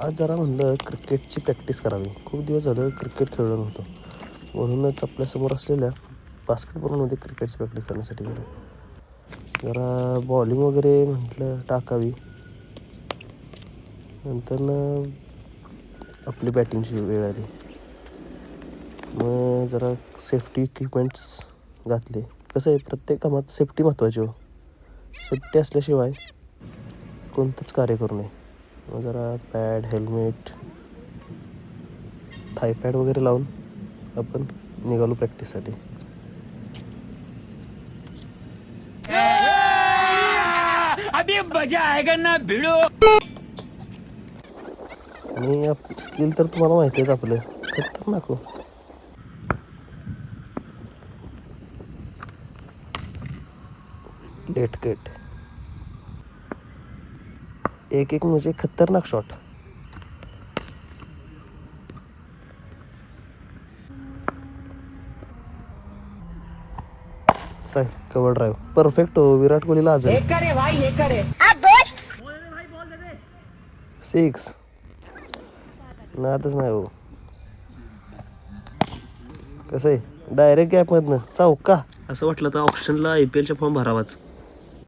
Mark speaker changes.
Speaker 1: आज जरा म्हणलं क्रिकेटची प्रॅक्टिस करावी. खूप दिवस झालं क्रिकेट खेळलो नव्हतो, म्हणूनच आपल्यासमोर असलेल्या बास्केटबॉलमध्ये क्रिकेटची प्रॅक्टिस करण्यासाठी गेलो. जरा बॉलिंग वगैरे म्हटलं टाकावी, नंतर आपली बॅटिंगची वेळ आली. मग जरा सेफ्टी इक्विपमेंट्स घातले. कसं आहे, प्रत्येक कामात सेफ्टी महत्त्वाची हो. सेफ्टी असल्याशिवाय कोणतंच कार्य करू नये. मग जरा पॅड, हेल्मेट, थायपॅड वगैरे लावून आपण निघालो प्रॅक्टिससाठी.
Speaker 2: अभी मजा आएगा ना भिड़ो.
Speaker 1: आणि स्किल तर तुम्हाला माहिती आहेच आपलं, खतरनाक हो. लेट गेट एक म्हणजे खतरनाक शॉट. कसं आहे कव्हर ड्राईव्ह परफेक्ट हो. विराट कोहलीला आज
Speaker 2: हे करे भाई हे करे.
Speaker 1: 6 नादच नाही हो. कसं आहे डायरेक्ट गॅपमधनं चौका. असं वाटलं तर ऑप्शनला IPLचा फॉर्म भरावाच.